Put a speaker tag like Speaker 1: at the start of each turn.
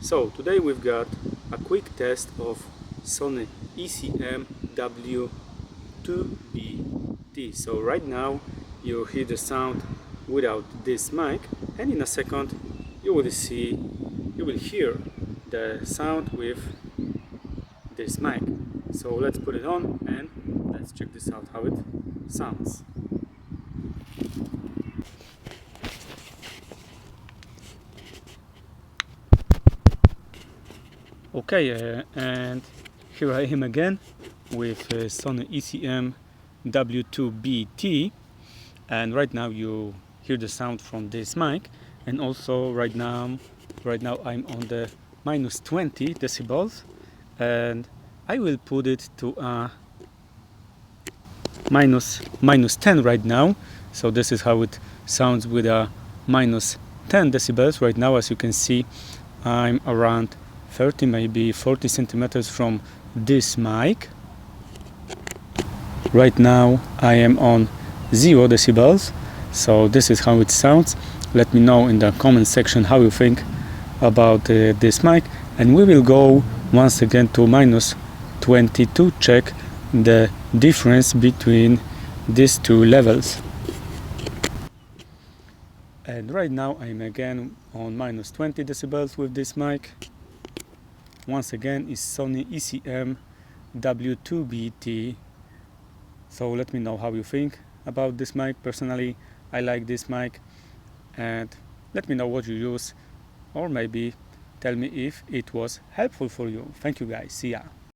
Speaker 1: So today we've got a quick test of Sony ECM W2BT. So right now you hear the sound without this mic, and in a second you will hear the sound with this mic. So let's put it on and let's check this out how it sounds. Okay, and here I am again with Sony ECM W2BT, and right now you hear the sound from this mic, and also right now I'm on the minus 20 decibels, and I will put it to a minus 10 right now. So this is how it sounds with a minus 10 decibels right now. As you can see, I'm around 30, maybe 40 centimeters from this mic. Right now I am on 0 decibels, so this is how it sounds. Let me know in the comment section how you think about this mic, and we will go once again to minus 20 to check the difference between these two levels. And right now I'm again on minus 20 decibels with this mic. Once again is Sony ECM W2BT. So let me know how you think about this mic. Personally, I like this mic, and let me know what you use, or maybe tell me if it was helpful for you. Thank you guys, see ya.